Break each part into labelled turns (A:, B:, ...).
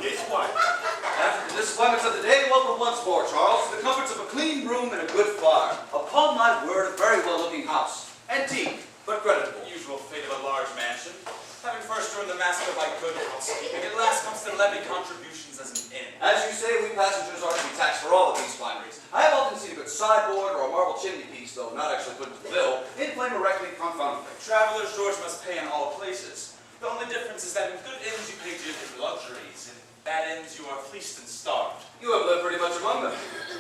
A: It's quiet.
B: After the disappointments of the day, welcome once more, Charles, to the comforts of a clean room and a good fire. Upon my word, a very well-looking house. Antique, but creditable.
A: Usual fate of a large mansion. Having first earned the master by good housekeeping, at last comes to levy contributions as an inn.
B: As you say, we passengers are to be taxed for all of these fineries. I have often seen a good sideboard or a marble chimney piece, though not actually put into the bill, in flame erectly confoundedly.
A: Travelers, George, must pay in all places. The only difference is that in good inns you pay due to luxuries. In bad inns you are fleeced and starved.
B: You have lived pretty much among them.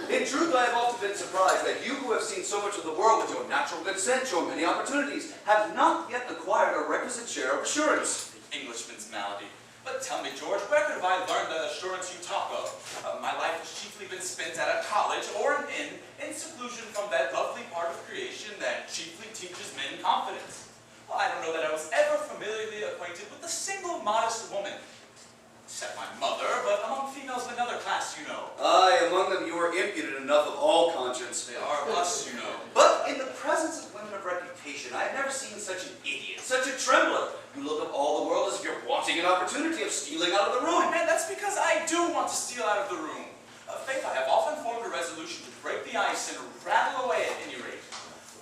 B: In truth, I have often been surprised that you who have seen so much of the world with your natural good sense, your many opportunities, have not yet acquired a requisite share of assurance.
A: The Englishman's malady. But tell me, George, where could have I learned that assurance you talk of? My life has chiefly been spent at a college or an inn, in seclusion from that lovely part of creation that chiefly teaches men confidence. Well, I don't know that I was ever familiarly acquainted with a single modest woman. Except my mother, but among females of another class, you know.
B: Aye, among them you are impudent enough of all conscience.
A: They are of us, you know.
B: But in the presence of women of reputation, I have never seen such an idiot, such a trembler. You look at all the world as if you're wanting an opportunity of stealing out of the room.
A: Man, that's because I do want to steal out of the room. Faith, I have often formed a resolution to break the ice and rattle away at any rate.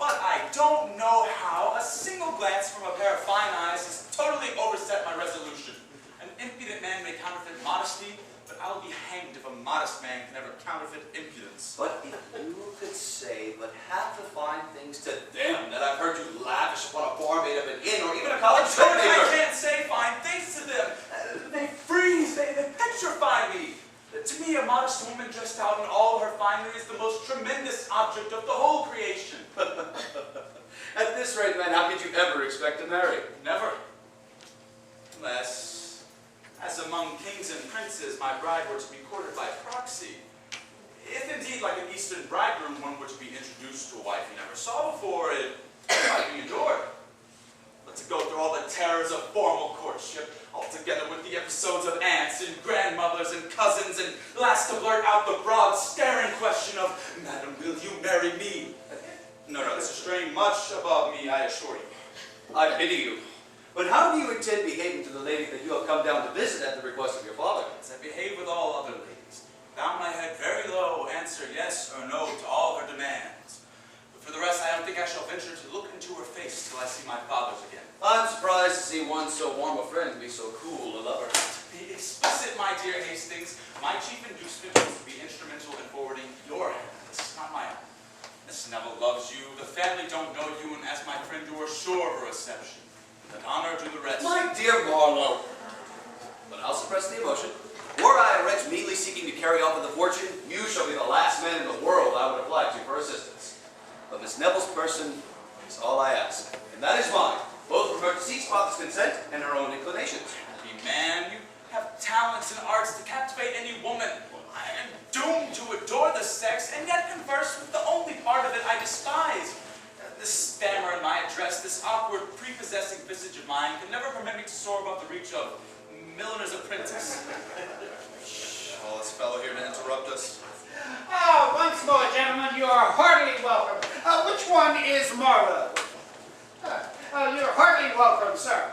A: But I don't know how a single glance from a pair of fine eyes has totally overset my resolution. An impudent man may counterfeit modesty, but I'll be hanged if a modest man can ever counterfeit impudence.
B: But if you could say but half the fine things to them that I've heard you lavish upon a barmaid of an inn or even a college
A: George,
B: coordinator.
A: I can't say fine things to them. They freeze, they petrify me. To me, a modest woman dressed out in all her finery is the most tremendous object of the whole creation.
B: At this rate, man, how could you ever expect to marry?
A: Never. Unless, as among kings and princes, my bride were to be courted by proxy. If indeed, like an Eastern bridegroom, one were to be introduced to a wife he never saw before, it might be adored. But to go through all the terrors of formal courtship, altogether with the episodes of aunts and grandmothers and cousins, and last to blurt out the broad, staring question of, "Madam, will you marry me?" No, this is straying much above me, I assure you.
B: I pity you. But how do you intend behaving to the lady that you have come down to visit at the request of your father?
A: As I behave with all other ladies, bow my head very low, answer yes or no to all her demands. But for the rest, I don't think I shall venture to look into her face till I see my father's again.
B: I'm surprised to see one so warm a friend be so cool a lover.
A: To be explicit, my dear Hastings, my chief inducement was to be instrumental in forwarding your hand. This is not my own. Miss Neville loves you, the family don't know you, and as my friend you are sure of a reception. Let honor do the rest.
B: My dear Marlowe. But I'll suppress the emotion. Were I a wretch meanly seeking to carry off with the fortune, you shall be the last man in the world I would apply to for assistance. But Miss Neville's person is all I ask, and that is mine, both from her deceased father's consent and her own inclinations.
A: Happy man, you have talents and arts to captivate any woman. I am doomed to adore the sex, and yet converse with the only part of it I despise. This stammer in my address, this awkward, prepossessing visage of mine, can never permit me to soar above the reach of milliner's apprentice.
C: All this fellow here to interrupt us.
D: Once more, gentlemen, you are heartily welcome. Which one is Marlowe? You're heartily welcome, sir.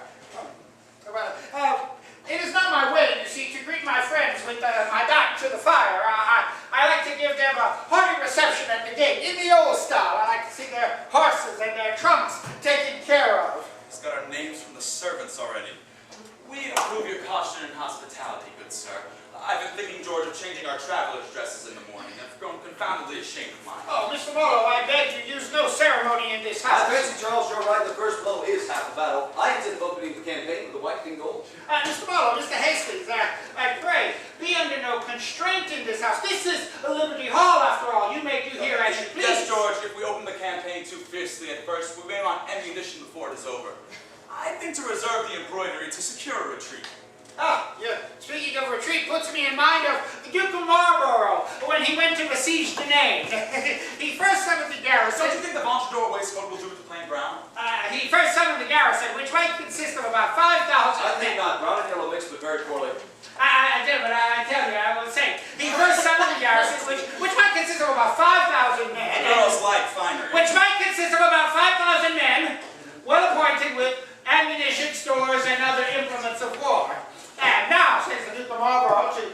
D: It is not my way, you see, to greet my friends with my back to the fire. I like to give them a hearty reception at the gate, in the old style. I like to see their horses and their trunks taken care of.
A: He's got our names from the servants already. We approve your caution and hospitality, good sir. I've been thinking, George, of changing our travelers' dresses in the morning. I've grown confoundedly ashamed of mine.
D: Oh, Mr. Marlowe, I beg you use no ceremony in this house.
B: I fancy, Charles, you're right. The first blow is half the battle. I intend opening the campaign with the white and gold.
D: Mr. Marlowe, Mr. Hastings, I pray, be under no constraint in this house. This is a Liberty Hall, after all. You may do here as you please.
A: Yes, George, if we open the campaign too fiercely at first, we may want ammunition before it is over. I think to reserve the embroidery to secure a retreat.
D: Yeah. Speaking of retreat puts me in mind of the Duke of Marlborough when he went to besiege Denay. He first summoned the garrison.
A: Don't you think the Ventador waistcoat will do with the plain brown?
D: He first summoned the garrison, which might consist of about 5,000
B: I think
D: men.
B: not. Brown and yellow mixed, but very poorly.
D: I tell you, I will say. He first summoned the garrison, which might consist of about 5,000 men.
A: Girls like finery.
D: Which might consist of about 5,000 men, well appointed with ammunition, stores, and other implements of war. And now, says the Duke of Marlborough to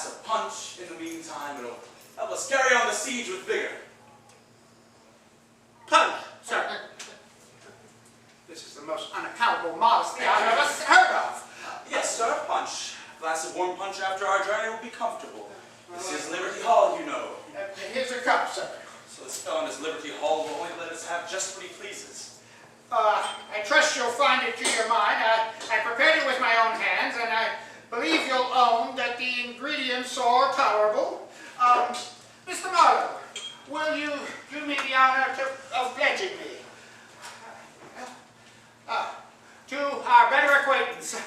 A: glass of punch in the meantime. It'll help us carry on the siege with vigor.
D: Punch, sir. This is the most unaccountable modesty I've ever heard of.
A: Yes, sir, punch. A glass of warm punch after our journey will be comfortable. This is Liberty Hall, you know.
D: Here's a cup, sir.
A: So this fellow in his Liberty Hall will only let us have just what he pleases.
D: I trust you'll find it to your mind. I prepared it with my own hands, and I believe you'll own that the ingredients are tolerable. Mr. Marlowe, will you do me the honor of pledging me? To our better acquaintance.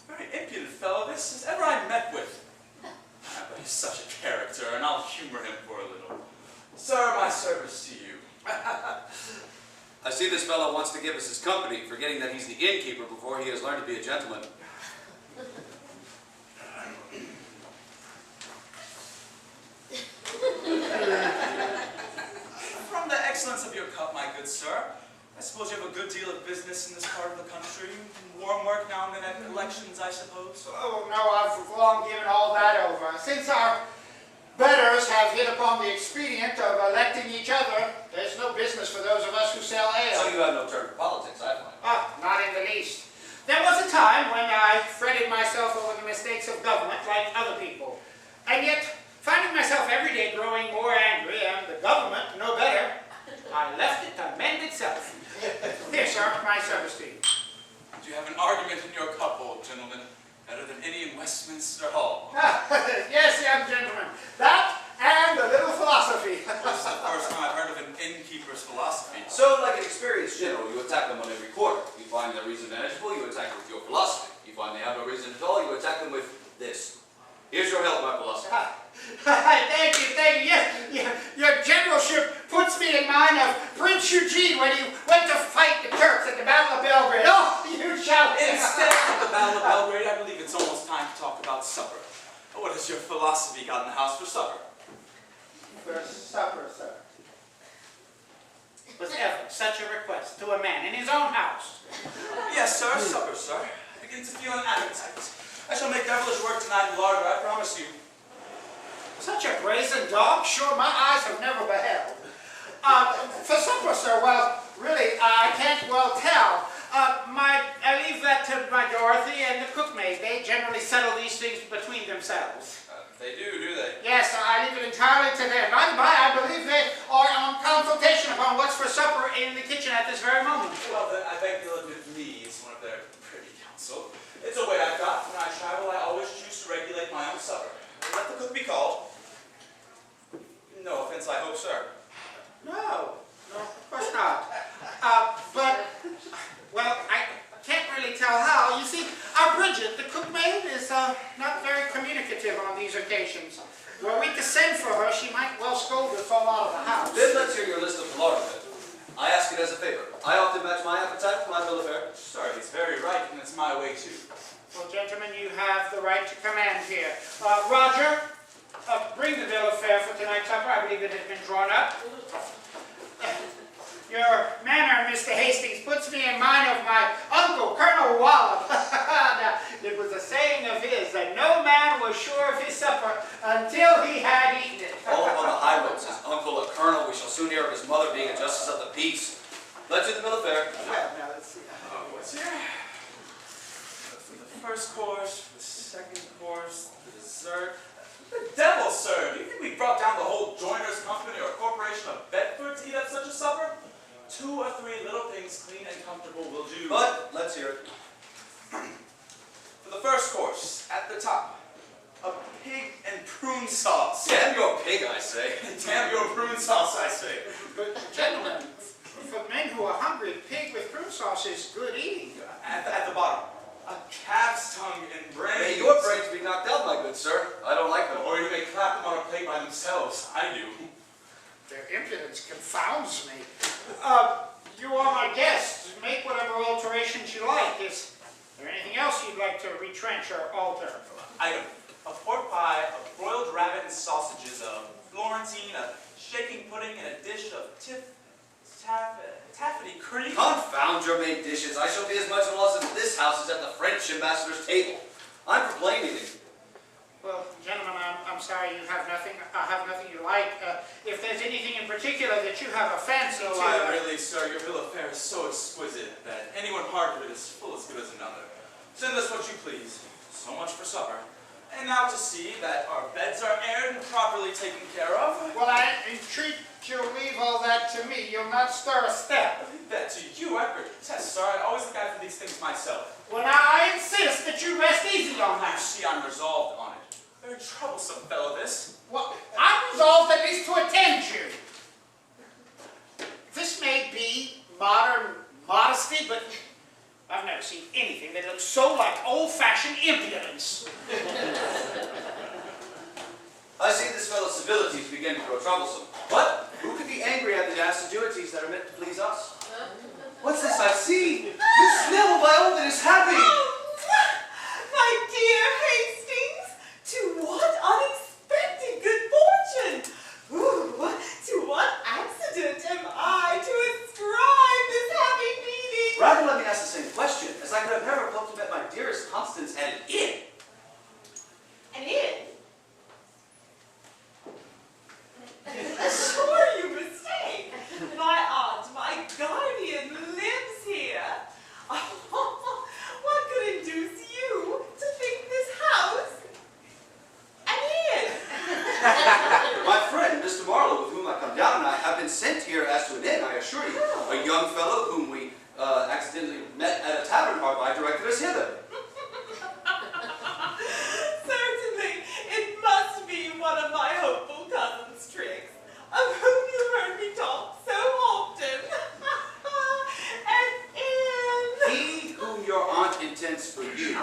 A: Very impudent fellow this as ever I met with. But he's such a character, and I'll humor him for a little. Sir, my service to you.
B: I see this fellow wants to give us his company, forgetting that he's the innkeeper before he has learned to be a gentleman.
A: From the excellence of your cup, my good sir, I suppose you have a good deal of business in this part of the country. Warm work now and then at elections, I suppose.
D: Oh, no, I've long given all that over. Since our betters have hit upon the expedient of electing each other, there's no business for those of us who sell ale.
B: So you have no turn for politics, I find.
D: Not in the least. There was a time when I fretted myself over the mistakes of government like other people. And yet, finding myself every day growing more angry and the government no better, I left it to mend itself. Here, sir, my service to you.
A: Do you have an argument in your cup, old gentleman? Better than any in Westminster Hall.
D: Yes, young gentleman. That and a little philosophy.
A: This is the first time I've heard of an innkeeper's philosophy.
B: So, like an experienced general, you attack them on every quarter. You find their reason manageable, you attack them with your philosophy. You find they have no reason at all, you attack them with this. Here's your health, my philosophy.
D: Thank you, thank you. Yes, your generalship puts me in mind of Prince Eugene when he went to fight the Turks at the Battle of Belgrade. Oh, you shall.
A: Instead of the Battle of Belgrade, I believe it's almost time to talk about supper. What has your philosophy got in the house for supper?
D: For supper, sir. Was ever such a request to a man in his own house?
A: Yes, sir, supper, sir. I begin to feel an appetite. I shall make devilish work tonight in larder, I promise you.
D: Such a brazen dog, sure my eyes have never beheld. For supper, sir, well, really, I can't well tell. I leave that to my Dorothy and the cookmaid. They generally settle these things between themselves.
A: They do they?
D: Yes, I leave it entirely to them. By the by, I believe they are on consultation upon what's for supper in the kitchen at this very moment.
A: Well, then, I beg you'll admit me as one of their privy council. It's a way I've got. When I travel, I always choose to regulate my own supper. Let the cook be called. No offense, I hope, sir.
D: No, of course not. But, well, I can't really tell how. You see, our Bridget, the cookmaid, is not very communicative on these occasions. Were we to send for her, she might well scold us all out of the house.
B: Then let's hear your list of larder men. I ask it as a favor. I often match my appetite with my bill of fare.
A: Sir, he's very right, and it's my way, too.
D: Well, gentlemen, you have the right to command here. Roger, bring the bill of fare for tonight's supper. I believe it has been drawn up. Your manner, Mr. Hastings, puts me in mind of my uncle, Colonel Wallop. Now, it was a saying of his that no man was sure of his supper until he had eaten it.
B: All upon the high roads, his uncle a colonel, we shall soon hear of his mother being a justice of the peace. Let's do the bill of fare.
D: Well, now let's see.
A: What's here? For the first course, for the second course, the dessert. The devil, sir! Do you think we brought down the whole joiners' company or corporation of Bedford to eat at such a supper? 2 or 3 little things clean and comfortable will do.
B: But let's hear it.
A: For the first course, at the top, a pig and prune sauce.
B: Damn your pig, I say.
A: Damn your prune sauce, I say.
D: But, gentlemen, for men who are hungry, pig with prune sauce is good eating.
A: At the bottom, a calf's tongue and brains.
B: May your brains be knocked out, my good sir. I don't like them.
A: Or you may clap them on a plate by themselves. I do.
D: Their impudence confounds me. You are my guests. Make whatever alterations you like. Is there anything else you'd like to retrench or alter?
A: Item: a pork pie, a broiled rabbit and sausages, a Florentine, a shaking pudding, and a dish of taffety cream.
B: Confound your main dishes. I shall be as much at a loss at this house as at the French ambassador's table. I'm for plain eating.
D: Well, I'm sorry you have nothing you like. If there's anything in particular that you have a fancy to...
A: Really, sir, your bill of fare is so exquisite that anyone hard of it is full as good as another. Send us what you please. So much for supper. And now to see that our beds are aired and properly taken care of.
D: Well, I entreat you'll leave all that to me. You'll not stir a step.
A: Leave that to you. I protest, sir. I always look out for these things myself.
D: Well, now, I insist that you rest easy on
A: You
D: that.
A: see, I'm resolved on it. Very troublesome fellow, this.
D: Well, I'm resolved at least to attend you. This may be modern modesty, but I've never seen anything that looks so like old-fashioned impudence.
B: I see this fellow's civilities begin to grow troublesome. But who could be angry at the assiduities that are meant to please us? What's this I see? Miss Neville, by all that is happy!
E: My dear Hastings, to what unexpected good fortune! Ooh, to what accident am I to ascribe this happy meeting?
B: Rather let me ask the same question, as I could have never hoped to met my dearest Constance at an inn.
E: An inn? Sure you mistake. My aunt, my guardian, lives here. What could induce you to think this house an inn?
B: My friend, Mr. Marlowe, with whom I come down, and I have been sent here as to an inn, I assure you. A young fellow whom we accidentally met at a tavern hard by directed us hither.
E: Certainly, it must be one of my hopeful cousin's tricks, of whom you heard me talk so often. An inn.
B: He whom your aunt intends for you.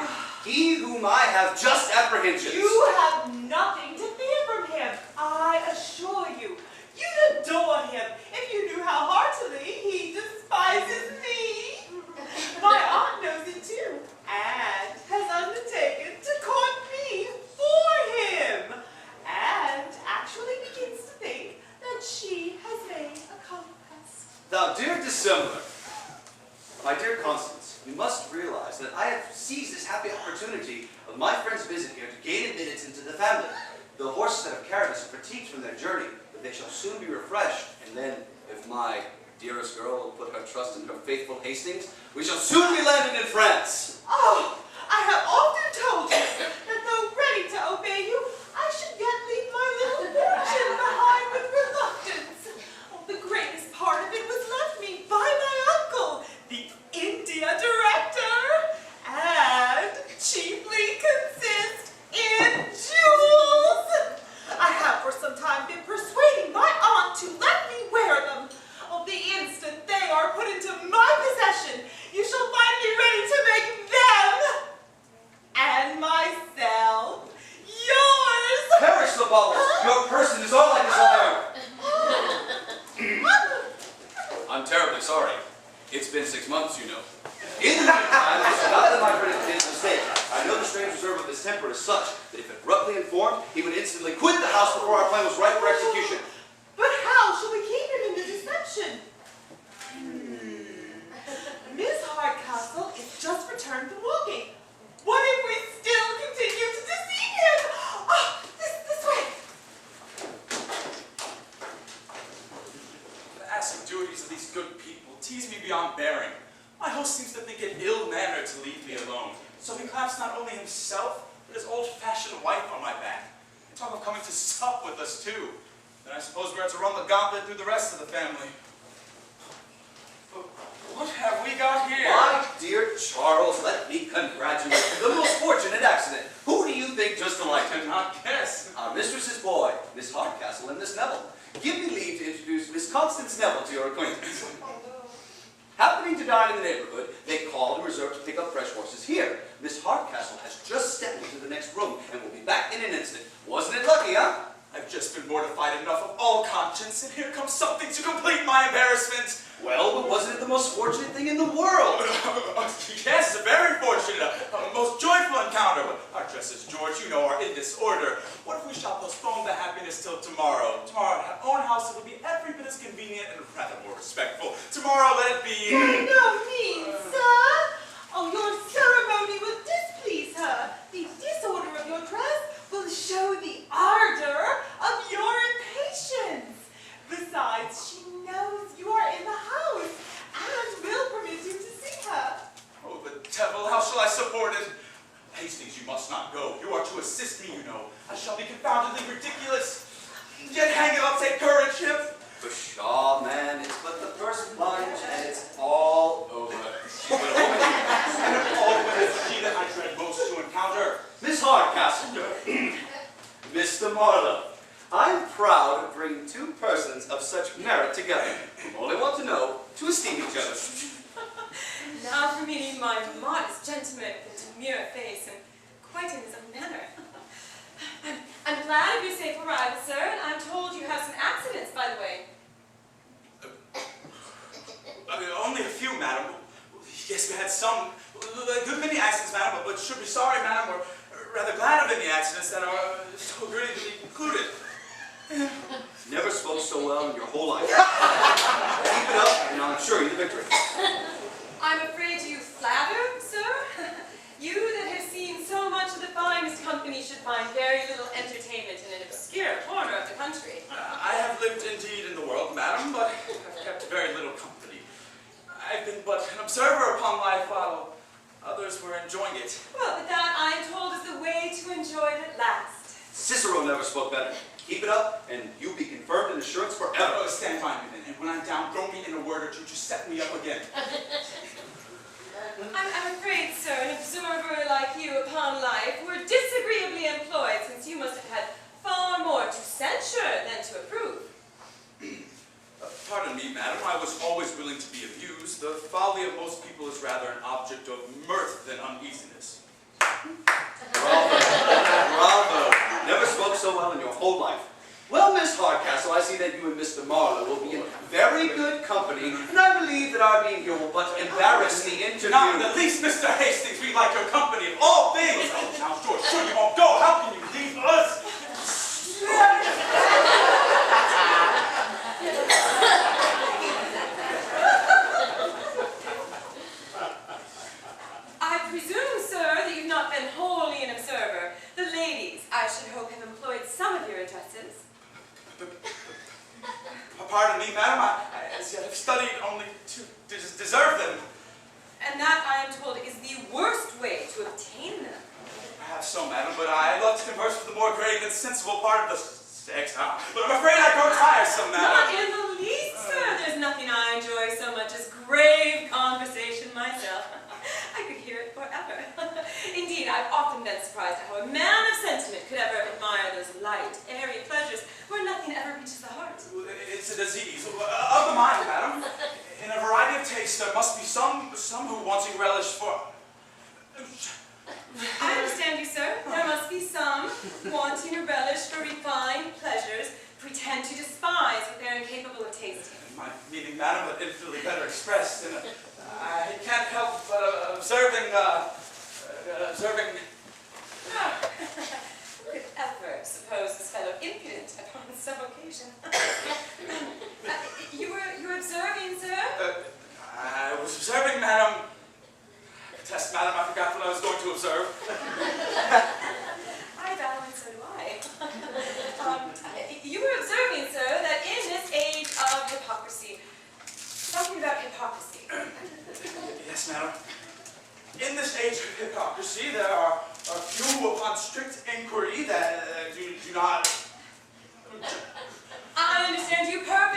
B: He whom I have just apprehensions.
E: You have nothing to fear from him, I assure you. You'd adore him if you knew how heartily he despises me. My aunt knows it too, and has undertaken to court me for him, and actually begins to think that she has made a conquest.
B: Thou dear dissembler, my dear Constance, you must realize that I have seized this happy opportunity of my friend's visit here to gain admittance into the family. The horses that have carried us are fatigued from their journey, but they shall soon be refreshed, and then, if my dearest girl will put her trust in her faithful Hastings, we shall soon be landed in France.
E: Oh, I have often told you that though ready to obey you, I should yet leave my little fortune behind with reluctance. Oh, the greatest part of it was left me by my uncle, the India director, and chiefly consists in jewels. I have for some time been persuading my aunt to let me wear them. Oh, the instant they are put into my possession, you shall find me ready to make them and myself yours.
B: Perish the baubles! Your person is all I desire. I'm terribly sorry. It's been 6 months, you know. In the meantime, I shall not let my friend make a mistake. I know the strange reserve of his temper is such that if abruptly informed, he would instantly quit the house before our plan was ripe for execution.
E: But how shall we keep him in the deception? Miss Hardcastle is just returned from walking. What if we still continue to deceive him? Oh, this way.
A: The assiduities of these good people tease me beyond bearing. My host seems to think it ill-mannered to leave me alone. So he claps not only himself, but his old-fashioned wife on my back. They talk of coming to sup with us, too. Then I suppose we're to run the gauntlet through the rest of the family. But what have we got here?
B: My dear Charles, let me congratulate you. The most fortunate accident. Who do you think just alike?
A: I cannot guess.
B: Our mistress's boy, Miss Hardcastle and Miss Neville. Give me leave to introduce Miss Constance Neville to your acquaintance. Happening to dine in the neighborhood, they called and reserved to pick up fresh horses here. Miss Hardcastle has just stepped into the next room and will be back in an instant. Wasn't it lucky, huh?
A: I've just been mortified enough of all conscience, and here comes something to complete my embarrassment.
B: Well, but wasn't it the most fortunate thing in the world?
A: Yes, very fortunate, a most joyful encounter. But our dresses, George, you know, are in disorder. What if we shall postpone the happiness till tomorrow? Tomorrow at our own house, it will be every bit as convenient and rather more respectful. Tomorrow, let it be...
E: By no means, sir. Oh, your ceremony will displease her. The disorder of your dress will show the ardor
A: confoundedly ridiculous. Yet hang it, I'll take courage, Hip.
B: Pshaw, man, it's but the first plunge, and it's all over.
A: And of all women, it's she that I dread most to encounter.
B: Miss Hardcastle, Mr. Marlowe, I'm proud to bring two persons of such merit together, who only want to know to esteem each other.
E: Now for meeting my modest gentleman with a demure face and quite in his own manner. I'm glad of your safe arrival, sir, and I'm told you have some accidents, by the way.
A: Only a few, madam. Yes, we had some. A good many accidents, madam, but should be sorry, madam, or rather glad of any accidents that are so agreeably concluded.
B: Never spoke so well in your whole life. Keep it up, and I'll assure you the victory.
E: I'm afraid you flatter, sir. You that have seen so much of the finest company should find very little entertainment in an obscure corner of the country.
A: I have lived indeed in the world, madam, but have kept very little company. I've been but an observer upon life while others were enjoying it.
E: Well, but that, I am told, is the way to enjoy it at last.
B: Cicero never spoke better. Keep it up, and you'll be confirmed in assurance forever.
A: Stand by me then, and when I'm down, throw me in a word or two to set me up again.
E: I'm afraid, sir, an observer like you upon life were disagreeably employed, since you must have had far more to censure than to approve.
A: Pardon me, madam, I was always willing to be amused. The folly of most people is rather an object of mirth than uneasiness.
B: Bravo. Bravo. Never spoke so well in your whole life. Well, Miss Hardcastle, I see that you and Mr. Marlowe will be in very good company, and I believe that our being here will but embarrass the interview.
A: Not in the least, Mr. Hastings, we like your company of all things. Oh, now, George, sure you won't go. How can you leave us?
E: I presume, sir, that you've not been wholly an observer. The ladies, I should hope, have employed some of your addresses.
A: Pardon me, madam, I as yet have studied only to deserve them.
E: And that, I am told, is the worst way to obtain them.
A: Perhaps so, madam, but I love to converse with the more grave and sensible part of the sex. But I'm afraid I grow tiresome, madam.
E: Not in the least, sir. There's nothing I enjoy so much as grave conversation myself. I could hear it forever. Indeed, I've often been surprised at how a man of sentiment could ever admire those light, airy pleasures where nothing ever reaches the heart.
A: It's a disease of the mind, madam. In a variety of tastes, there must be some who wanting relish for...
E: I understand you, sir. There must be some wanting a relish for refined pleasures, pretend to despise what they're incapable of tasting.
A: My meaning, madam, but infinitely better expressed. And I can't help but observing.
E: Who could ever suppose this fellow impudent upon some occasion? You were observing, sir?
A: I was observing, madam. Test, madam, I forgot what I was going to observe.
E: I vow, and so do I. You were observing, sir, that in this age of hypocrisy, something about hypocrisy.
A: Yes, madam. In this age of hypocrisy, there are a few upon strict inquiry that do not...
E: I understand you perfectly.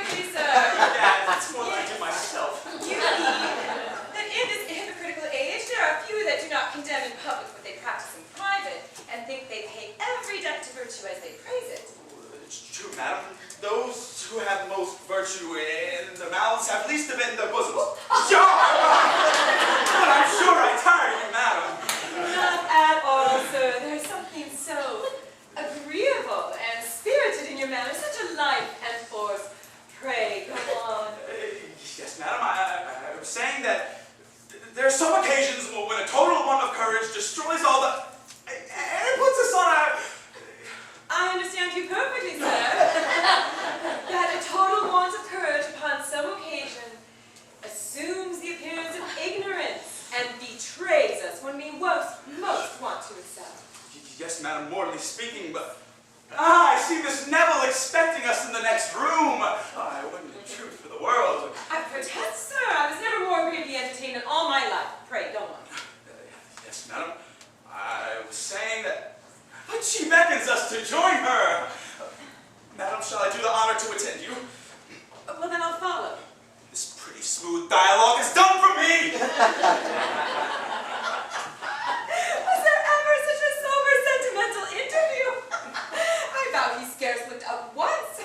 E: how he scarce looked up once.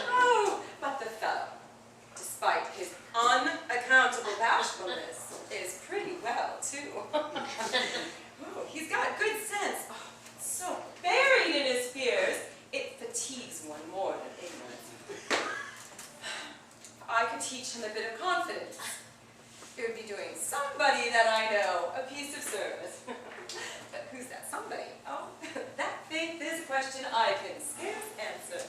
E: Oh, but the fellow, despite his unaccountable bashfulness, is pretty well, too. Oh, he's got good sense. Oh, so buried in his fears, it fatigues one more than ignorance. If I could teach him a bit of confidence, it would be doing somebody that I know a piece of service. But who's that somebody? Oh, that faith is a question I can scarce answer.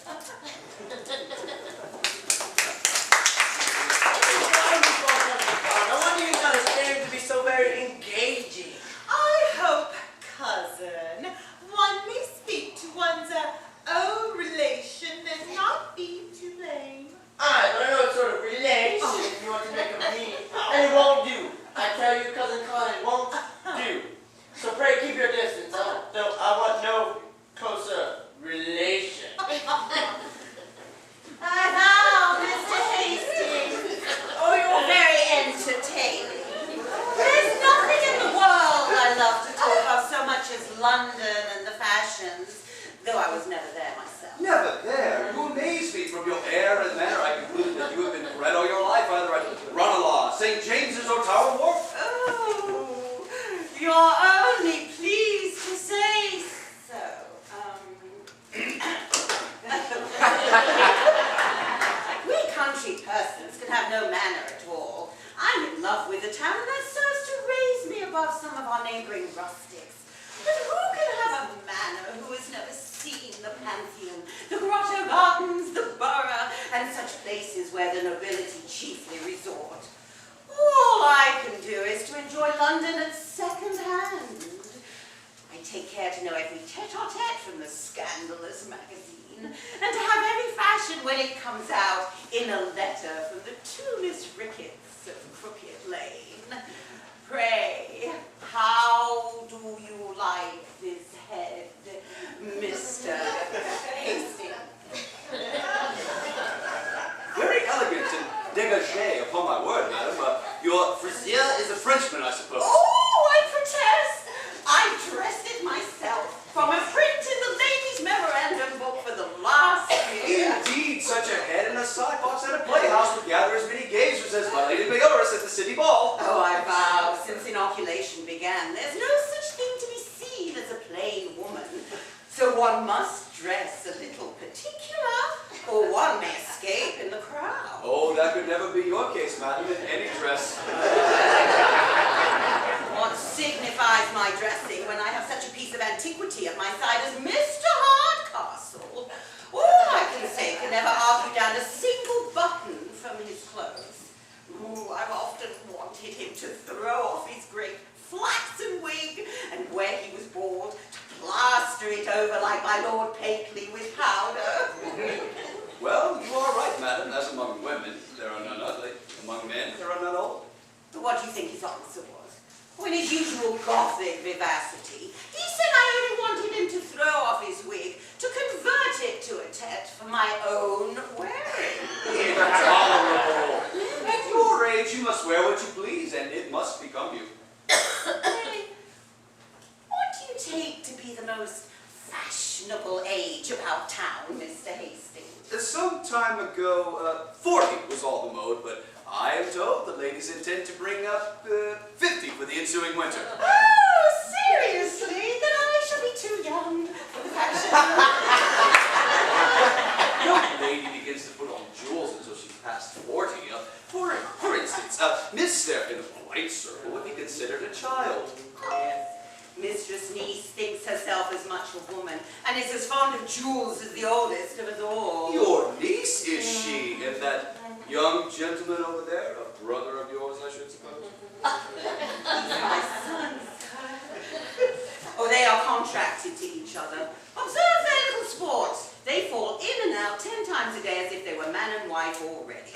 F: No wonder you guys seem to be so very engaging.
E: I hope, cousin, one may speak to one's own relation and not be too lame.
F: I don't know what sort of relation you want to make of me, and it won't do. I tell you, Cousin Colin, it won't do. So pray keep your distance. I want no closer relation.
G: Now, Mr. Hastings. Oh, you're very entertaining. There's nothing in the world I love to talk of so much as London and the fashions, though I was never there myself.
B: Never there. You amaze me. From your air and manner, I conclude that you have been bred all your life either at Ranelagh, St. James's, or Tower Wharf.
G: Oh, you're only pleased to say so. We country persons can have no manner at all. I'm in love with the town, and that serves to raise me above some of our neighboring rustics. But who can have a manner who has never seen the Pantheon, the Grotto Gardens, the Borough, and such places where the nobility chiefly resort? All I can do is to enjoy London at second hand. I take care to know every tete-a-tete from the scandalous magazine, and to have every fashion when it comes out in a letter from the Tunis Ricketts of Crooked Lane. Pray, how do you like this head, Mr. Hastings?
B: Very elegant and dégagé, upon my word, madam. Your frisier is a Frenchman, I suppose.
G: Oh, I protest! I dressed it myself from a print in the ladies' memorandum book for the last year.
B: Indeed, such a head and a side box at a playhouse would gather as many gazers as my Lady Mayoris at the city ball.
G: Oh, I vow, since inoculation began, there's no such thing to be seen as a plain woman. So one must dress a little particular, or one may escape in the crowd.
B: Oh, that could never be your case, madam, in any dress.
G: What signifies my dressing when I have such a piece of antiquity at my side as Mr. Hardcastle? All I can say can never argue down a single button from his clothes. Ooh, I've often wanted him to throw off his great flaxen wig, and where he was bald, to plaster it over like my Lord Pately with powder.
B: Well, you are right, madam. As among women, there are none ugly. Among men, there are none old.
G: But what do you think his answer was? In his usual Gothic vivacity, he said I only wanted him to throw off his wig to convert it to a tete for my own wearing.
B: Intolerable. At your age, you must wear what you please, and it must become you.
G: Really? What do you take to be the most fashionable age about town, Mr. Hastings?
B: Some time ago, 40 was all the mode, but I am told the ladies intend to bring up 50 for the ensuing winter.
G: Oh, seriously? Then I shall be too young for the fashion.
B: No lady begins to put on jewels until she's past 40. For instance, Mr. in the polite circle would be considered a child.
G: Yes. Mistress Niece thinks herself as much a woman, and is as fond of jewels as the oldest of us all.
B: Your niece, is she? And that young gentleman over there, a brother of yours, I should suppose?
G: My sons. Oh, they are contracted to each other. Observe their little sports. They fall in and out 10 times a day as if they were man and wife already.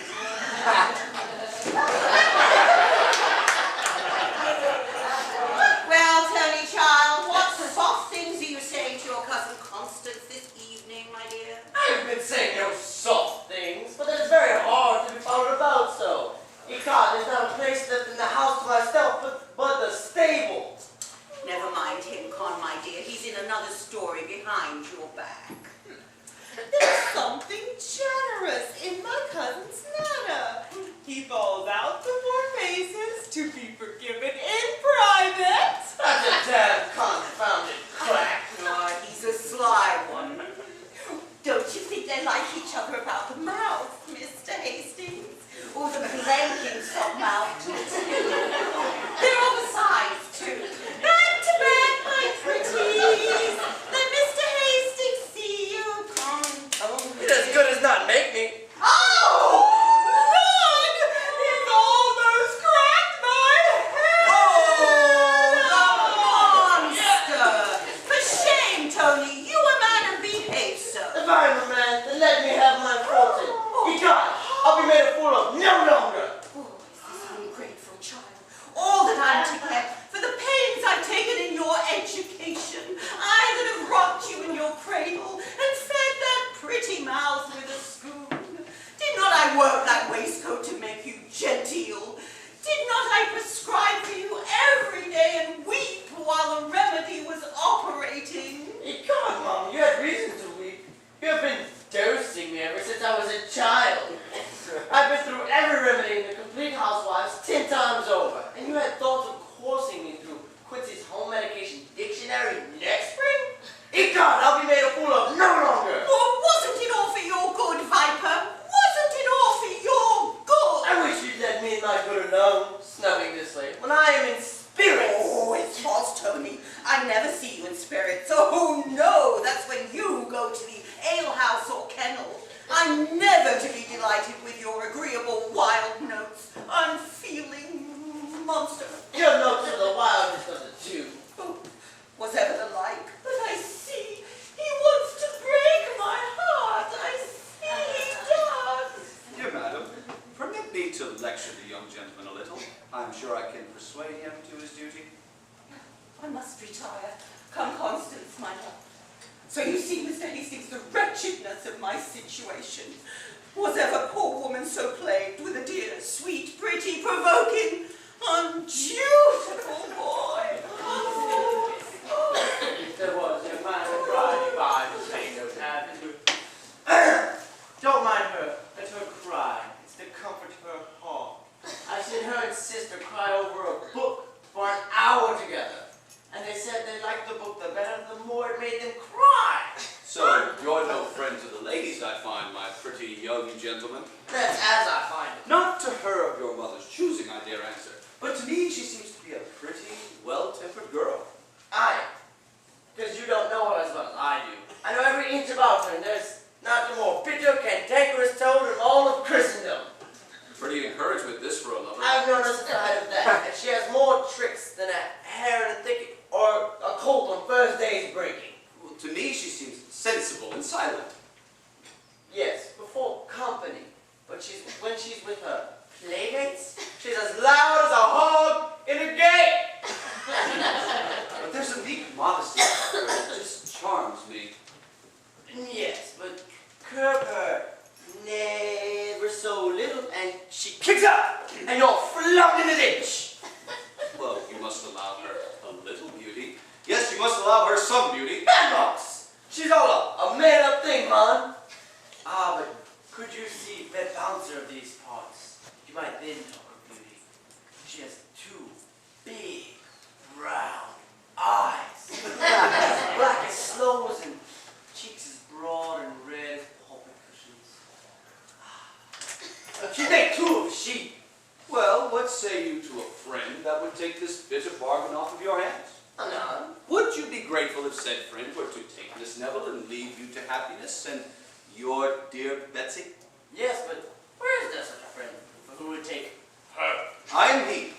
G: Well, Tony, child, what soft things are you saying to your cousin Constance this evening, my dear?
F: I've been saying no soft things, but it's very hard to be followed about so. Ecod is not a place left in the house to myself, but the stable.
G: Never mind him, Con, my dear. He's in another story behind your back.
E: back. There's something generous in my cousin's manner. He bawls out the four faces to be forgiven in private.
F: That's a damn confounded crack.
G: Why, he's a sly one. Don't you think they like each other about the mouth, Mr. Hastings? Or the blanking soft mouth? They're all the sides, too. Back to back, my pretties. Let Mr. Hastings see you come.
F: You'd as good as not make me.
E: Oh! Run! He's almost cracked my head!
G: Oh, the monster! For shame, Tony. You a man and behave so.
F: If I'm a man, then let me have my fortune. Begone! I'll be made a fool of no longer.
G: Oh, this ungrateful child. All that I'm to get for the pains I've taken in your education. I that have rocked you in your cradle and fed that pretty mouth with a spoon. Did not I work that waistcoat to make you genteel? Did not I prescribe for you every day and weep while the remedy was operating?
F: Begone, Mom. You had reason to weep. You have been dosing me ever since I was a child. I've been through every remedy in the Complete Housewives 10 times over. And you had thoughts of coursing me through Quincy's home medication dictionary next spring? Begone! I'll be made a fool of no longer.
G: Or wasn't it all for your good, Viper? Wasn't it all for your good?
F: I wish you'd let me and my good alone, snubbing this way, when I am in spirits.
G: Oh, it's false, Tony. I never see you in spirits. Oh, no, that's when you go to the alehouse or kennel. I'm never to be delighted with your agreeable wild notes. Unfeeling monster.
F: Your notes are the wildest of the two.
G: Oh, was ever the like? But I see he wants to break my heart. I see he does.
B: Dear madam, permit me to lecture the young gentleman a little. I'm sure I can persuade him to his duty.
G: I must retire. Come, Constance, my love. So you see, Mr. Hastings, the wretchedness of my situation. Was ever poor woman so plagued with a dear, sweet, pretty, provoking, undutiful boy? Oh, oh.
F: If there was a man of bride by the same note avenue. Don't mind her. Let her cry. It's the comfort of her heart. I seen her and sister cry over a book for an hour together. And they said they liked the book the better the more it made them cry.
B: So, you're no friend to the ladies, I find, my pretty young gentleman.
F: That's as I find it.
B: Not to her of your mother's choosing, I dare answer. But to me, she seems to be a pretty, well-tempered girl.
F: Aye. Because you don't know her as well as I do. I know every inch about her, and there's not a more bitter, cantankerous toad in all of Christendom.
B: Pretty encouragement, this for a lover.
F: I've known a side of that, and she has more tricks than a hare in a thicket or a colt on first day's breaking.
B: Well, to me, she seems sensible and silent.
F: Yes, before company, but when she's with her playmates, she's as loud as a hog in a gate.
B: But there's a meek modesty about her that just charms me.
F: Yes, but curb her never so little, and she kicks up, and you're flung in the ditch.
B: Well, you must allow her a little beauty. Yes, you must allow her some beauty.
F: Bedbox! She's all a made-up thing, man. Ah, but could you see the bouncer of these parts? You might then talk of beauty. She has two big, brown eyes. As black as sloes and cheeks as broad and red as pulpit cushions. She'd make two of sheep.
B: Well, what say you to a friend that would take this bitter bargain off of your hands?
F: None.
B: Would you be grateful if said friend were to take Miss Neville and leave you to happiness and your dear Betsy?
F: Yes, but where is there such a friend who would take her?
B: I am he.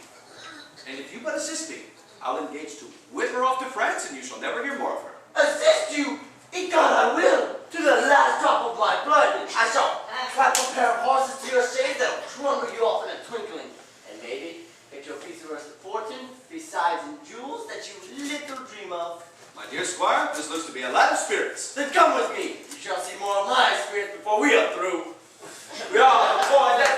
B: And if you but assist me, I'll engage to whip her off to France and you shall never hear more of her.
F: Assist you? Egad, I will! To the last drop of my blood, I shall clap a pair of horses to your shades that'll trundle you off in a twinkling. And maybe get your piece of rusted fortune, besides in jewels that you little dream of.
B: My dear squire, this looks to be a lad of spirits.
F: Then come with me. You shall see more of my spirits before we are through. We are the boy that